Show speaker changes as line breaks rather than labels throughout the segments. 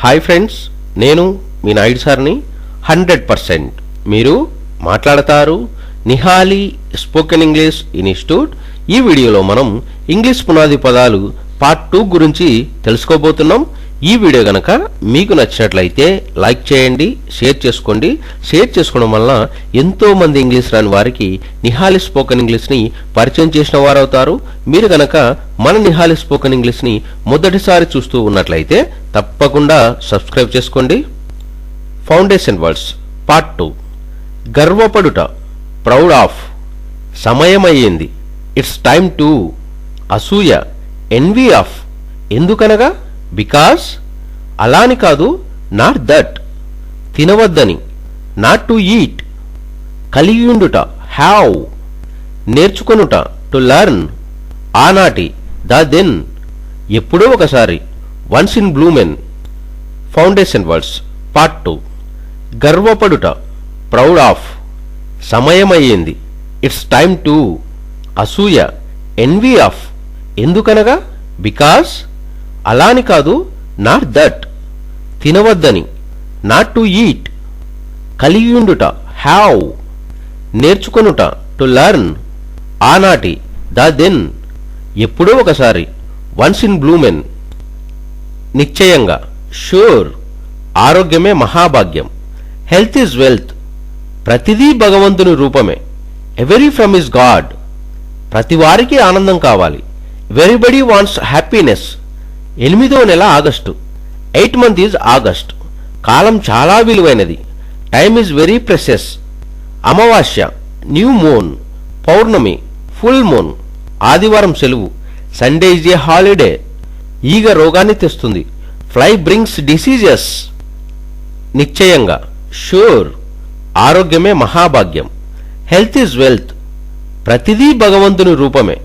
Hi friends, నేను మీ నాయుడు సార్ని. 100% మీరు మాట్లాడతారు. Nihali spoken English institute. ఈ వీడియోలో మనం ఇంగ్లీష్ పునాది పదాలు పార్ట్ 2 గురించి తెలుసుకోబోతున్నాం. ఈ వీడియో గనక మీకు నచ్చినట్లయితే లైక్ చేయండి, షేర్ చేసుకోండి. షేర్ చేసుకోవడం వల్ల ఎంతో మంది ఇంగ్లీష్ రాని వారికి నిహాలి స్పోకెన్ ఇంగ్లీష్ని పరిచయం చేసిన వారు అవుతారు. మీరు గనక మన నిహాలి స్పోకెన్ ఇంగ్లీష్ని మొదటిసారి చూస్తూ ఉన్నట్లయితే తప్పకుండా సబ్స్క్రైబ్ చేసుకోండి. Foundation words part 2. గర్వపడుట, ప్రౌడ్ ఆఫ్. సమయమయ్యింది, ఇట్స్ టైమ్ టు. అసూయ, ఎన్వీ ఆఫ్. ఎందుకనగా బికాస్. అలాని కాదు, నాట్ దట్. తినవద్దని, నాట్ టు ఈట్. కలిగియుండుట, హ్యావ్. నేర్చుకొనుట, టు లర్న్. ఆనాటి, ద దెన్. ఎప్పుడో ఒకసారి, once in blue men. Foundation words part 2. గర్వపడుట, ప్రౌడ్ ఆఫ్. సమయమయ్యింది, ఇట్స్ టైమ్ టు. అసూయ, ఎన్వీ ఆఫ్. ఎందుకనగా బికాస్. అలాని కాదు, నాట్ దట్. తినవద్దని, నాట్ టు ఈట్. కలిగియుండుట, హ్యావ్. నేర్చుకొనుట, టు లర్న్. ఆనాటి, ద దెన్. ఎప్పుడో ఒకసారి, వన్స్ ఇన్ బ్లూ మెన్. నిశ్చయంగా, షూర్. ఆరోగ్యమే మహాభాగ్యం. Health is wealth. ప్రతిదీ భగవంతుని రూపమే. Every from is God. ప్రతివారికి ఆనందం కావాలి. Everybody wants happiness. 8వ నెల August. 8th month is August. కాలం చాలా విలువైనది. Time is very precious. అమావాస్య, న్యూ మూన్. పౌర్ణమి, ఫుల్ మూన్. ఆదివారం సెలవు. Sunday is a holiday. ఈగ రోగాన్ని తెస్తుంది. Fly brings diseases. నిశ్చయంగా, షూర్. ఆరోగ్యమే మహాభాగ్యం. Health is wealth. ప్రతిదీ భగవంతుని రూపమే.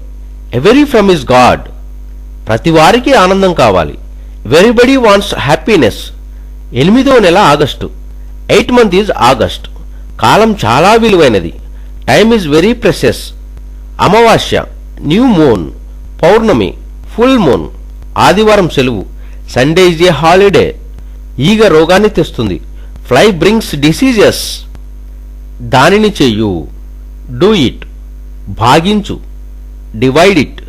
Every from is God. ప్రతివారికి ఆనందం కావాలి. Everybody wants happiness. 8వ నెల August. 8th month is August. కాలం చాలా విలువైనది. Time is very precious. అమావాస్య, న్యూ మూన్. పౌర్ణమి, ఫుల్ మూన్. ఆదివారం సెలవు. Sunday is a holiday. ఈగ రోగాన్ని తెస్తుంది. Fly brings diseases. దానిని చెయ్యు, డూ ఇట్. భాగించు, డివైడ్ ఇట్.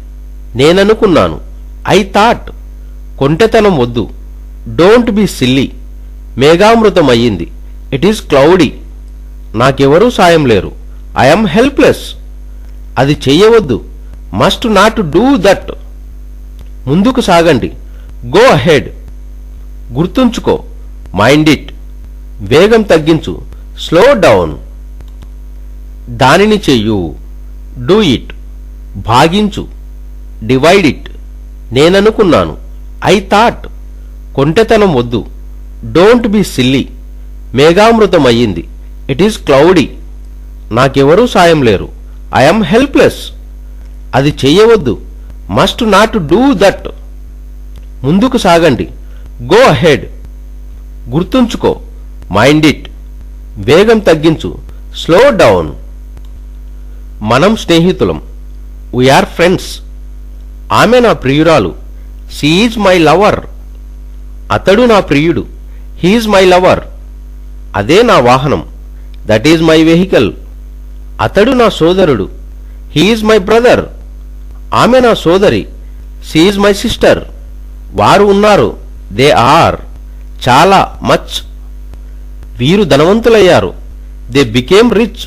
నేననుకున్నాను, ఐ థాట్. కొంటెతనం వద్దు, డోంట్ బి సిల్లీ. మేఘామృతం అయ్యింది, ఇట్ ఈస్ క్లౌడీ. నాకెవరూ సాయం లేరు, ఐఎమ్ హెల్ప్లెస్. అది చెయ్యవద్దు, మస్ట్ నాట్ డూ దట్. ముందుకు సాగండి, గో అహెడ్. గుర్తుంచుకో, మైండ్ ఇట్. వేగం తగ్గించు, స్లో డౌన్. దానిని చెయ్యు, డూ ఇట్. భాగించు, డివైడ్ ఇట్. నేననుకున్నాను, ఐ థాట్. కొంటెతనం వద్దు, డోంట్ బి సిల్లీ. మేఘామృతం అయ్యింది, ఇట్ ఈస్ క్లౌడీ. నాకెవరూ సాయం లేరు, ఐఎమ్ హెల్ప్లెస్. అది చెయ్యవద్దు, మస్ట్ నాట్ డూ దట్. ముందుకు సాగండి, గో అహెడ్. గుర్తుంచుకో, మైండ్ ఇట్. వేగం తగ్గించు, స్లో డౌన్. మనం స్నేహితులం, వీఆర్ ఫ్రెండ్స్. ఆమె నా ప్రియురాలు, షీ ఈజ్ మై లవర్. అతడు నా ప్రియుడు, హీ ఈజ్ మై లవర్. అదే నా వాహనం, దట్ ఈజ్ మై వెహికల్. అతడు నా సోదరుడు, హీ ఈజ్ మై బ్రదర్. ఆమె నా సోదరి, షీ ఈజ్ మై సిస్టర్. వారు ఉన్నారు, దే ఆర్. చాలా, మచ్. వీరు ధనవంతులయ్యారు, దే బికేమ్ రిచ్.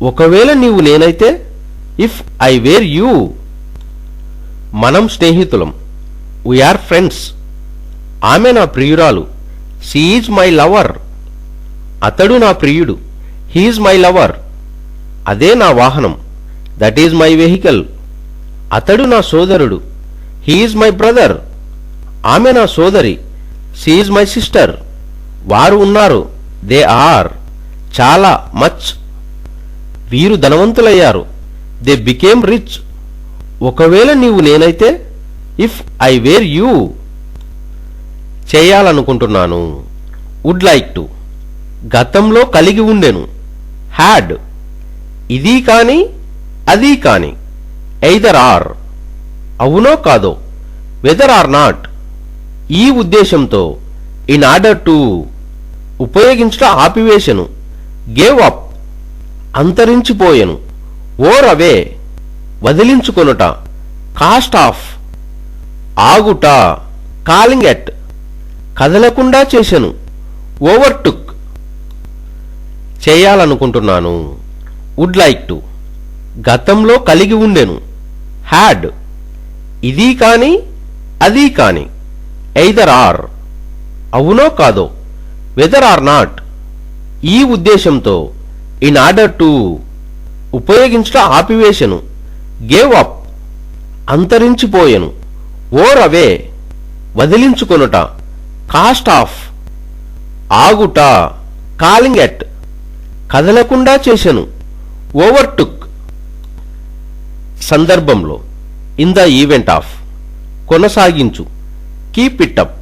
ఒకవేళ నీవు నేనైతే, ఇఫ్ ఐ వేర్ యూ. మనం స్నేహితులం, వీఆర్ ఫ్రెండ్స్. ఆమె నా ప్రియురాలు, షీ ఈజ్ మై లవర్. అతడు నా ప్రియుడు, హీ ఈజ్ మై లవర్. అదే నా వాహనం, దట్ ఈజ్ మై వెహికల్. అతడు నా సోదరుడు, హీ ఈజ్ మై బ్రదర్. ఆమె నా సోదరి, షీ ఈజ్ మై సిస్టర్. వారు ఉన్నారు, దే ఆర్. చాలా, మచ్. వీరు ధనవంతులయ్యారు, దే బికేమ్ రిచ్. ఒకవేళ నీవు నేనైతే, ఇఫ్ ఐ వేర్ యూ. చేయాలనుకుంటున్నాను, వుడ్ లైక్ టు. గతంలో కలిగి ఉండెను, హ్యాడ్. ఇది కాని, అది కాని. Either or. అవునో కాదో, వెదర్ ఆర్ నాట్. ఈ ఉద్దేశంతో, ఇన్ ఆర్డర్ టు ఉపయోగించుట ఆపివేశను, గేవ్ అప్ అంతరించిపోయెను, ఓర్ అవే వదిలించుకొనుట, కాస్ట్ ఆఫ్ ఆగుట, కాలింగ్ ఎట్ కదలకుండా చేసెను, ఓవర్టుక్ చేయాలనుకుంటున్నాను, వుడ్ లైక్ టు గతంలో కలిగి ఉండెను, హ్యాడ్ ఇది కాని అది కాని, ఎయిదర్ ఆర్ అవునో కాదో, వెదర్ ఆర్ నాట్ ఈ ఉద్దేశంతో, ఇన్ ఆర్డర్ టు ఉపయోగించుట ఆపివేశను, గేవ్ అప్ అంతరించిపోయెను, ఓర్ అవే వదిలించుకొనుట, కాస్ట్ ఆఫ్ ఆగుట, కాలింగ్ ఎట్ కదలకుండా చేసెను, ఓవర్టుక్ సందర్భంలో, ఇన్ ద ఈవెంట్ ఆఫ్ కొనసాగించు, కీప్ ఇట్ అప్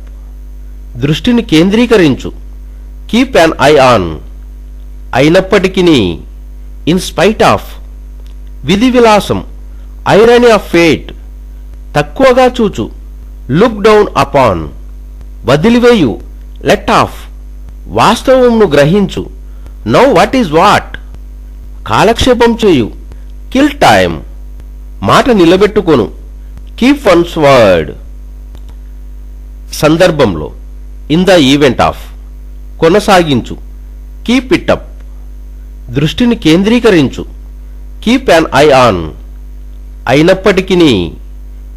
దృష్టిని కేంద్రీకరించు, కీప్ అన్ ఐ ఆన్ అయినప్పటికీ, ఇన్ స్పైట్ ఆఫ్ విధి విలాసం, ఐరనీ ఆఫ్ ఫేట్ తక్కువగా చూచు, లుక్ డౌన్ అపాన్ వదిలివేయు, లెట్ ఆఫ్ వాస్తవమును గ్రహించు, నౌ వాట్ ఈజ్ వాట్ కాలక్షేపం చేయు, కిల్ టైమ్ మాట నిలబెట్టుకొను, కీప్ వన్స్ వర్డ్ సందర్భంలో, ఇన్ ద ఈవెంట్ ఆఫ్ కొనసాగించు, కీప్ ఇట్ అప్ దృష్టిని కేంద్రీకరించు, కీప్ అన్ ఐ ఆన్ అయినప్పటికీ,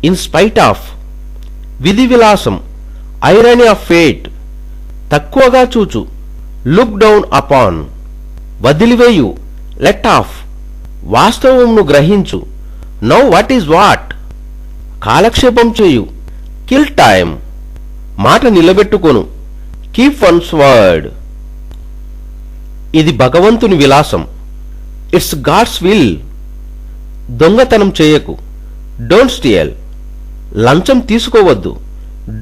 ఇన్ స్పైట్ ఆఫ్ విధి విలాసం, ఐరనీ ఆఫ్ ఫేట్ తక్కువగా చూచు, లుక్ డౌన్ అపాన్ వదిలివేయు, లెట్ ఆఫ్ వాస్తవమును గ్రహించు, నౌ వాట్ ఈజ్ వాట్ కాలక్షేపం చేయు, కిల్ టైమ్ మాట నిలబెట్టుకొను, కీప్ వన్స్ వర్డ్ ఇది భగవంతుని విలాసం, ఇట్స్ గాడ్స్ విల్ దొంగతనం చేయకు, డోంట్ స్టీల్ లంచం తీసుకోవద్దు,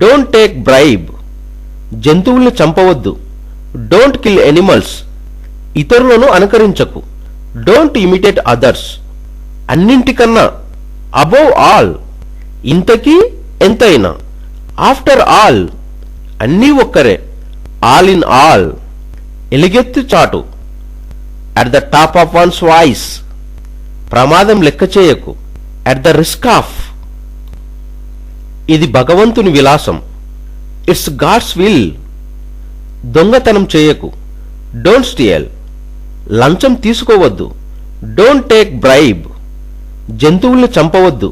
డోంట్ టేక్ బ్రైబ్ జంతువుల్ని చంపవద్దు, డోంట్ కిల్ ఎనిమల్స్ ఇతరులను అనుకరించకు, డోంట్ ఇమిటేట్ అదర్స్ అన్నింటికన్నా, అబోవ్ ఆల్ ఇంతకీ ఎంతైనా, ఆఫ్టర్ ఆల్ అన్నీ ఒక్కరే, ఆల్ ఇన్ ఆల్ ఎలుగెత్తు చాటు, at the top of once voice ప్రమాదం లెక్క చేయకు, అట్ ద రిస్క్ ఆఫ్ ఇది భగవంతుని విలాసం, ఇట్స్ గాడ్స్ విల్ దొంగతనం చేయకు, డోంట్ స్టీల్ లంచం తీసుకోవద్దు, డోంట్ టేక్ బ్రైబ్ జంతువుల్ని చంపవద్దు,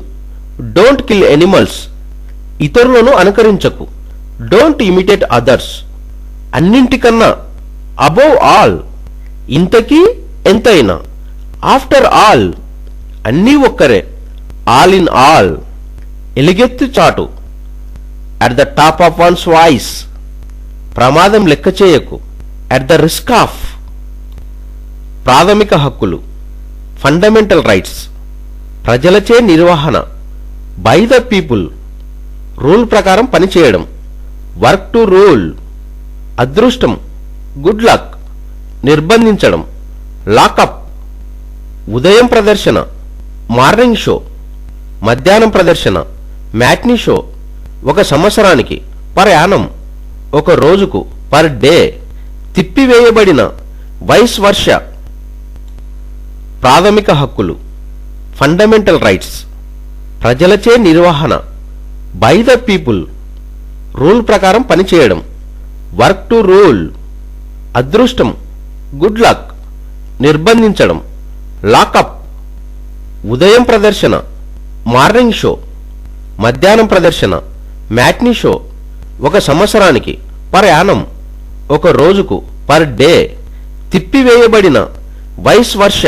డోంట్ కిల్ ఎనిమల్స్ ఇతరులను అనుకరించకు, డోంట్ ఇమిటేట్ అదర్స్ అన్నింటికన్నా, అబోవ్ ఆల్ ఇంతకీ ఎంతైనా, ఆఫ్టర్ ఆల్ అన్నీ ఒక్కరే, ఆల్ ఇన్ ఆల్ ఎలుగెత్తు చాటు, at the top of once voice ప్రమాదం లెక్క చేయకు, అట్ ద రిస్క్ ఆఫ్ ప్రాథమిక హక్కులు, ఫండమెంటల్ రైట్స్ ప్రజలచే నిర్వహణ, బై ద పీపుల్ రూల్ ప్రకారం పనిచేయడం, వర్క్ టు రూల్ అదృష్టం, గుడ్ లక్ నిర్బంధించడం, లాకప్ ఉదయం ప్రదర్శన, మార్నింగ్ షో మధ్యాహ్నం ప్రదర్శన, మ్యాట్నీ షో ఒక సంవత్సరానికి, పర్ యానం ఒక రోజుకు, పర్ డే తిప్పివేయబడిన, వైస్ వర్ష ప్రాథమిక హక్కులు, ఫండమెంటల్ రైట్స్ ప్రజలచే నిర్వహణ, బై ద పీపుల్ రూల్ ప్రకారం పనిచేయడం, వర్క్ టు రూల్ అదృష్టం, గుడ్ లక్ నిర్బంధించడం, లాకప్ ఉదయం ప్రదర్శన, మార్నింగ్ షో మధ్యాహ్నం ప్రదర్శన, మ్యాట్నీ షో ఒక సంవత్సరానికి, పర్ యానం ఒక రోజుకు, పర్ డే తిప్పివేయబడిన, వైస్ వర్ష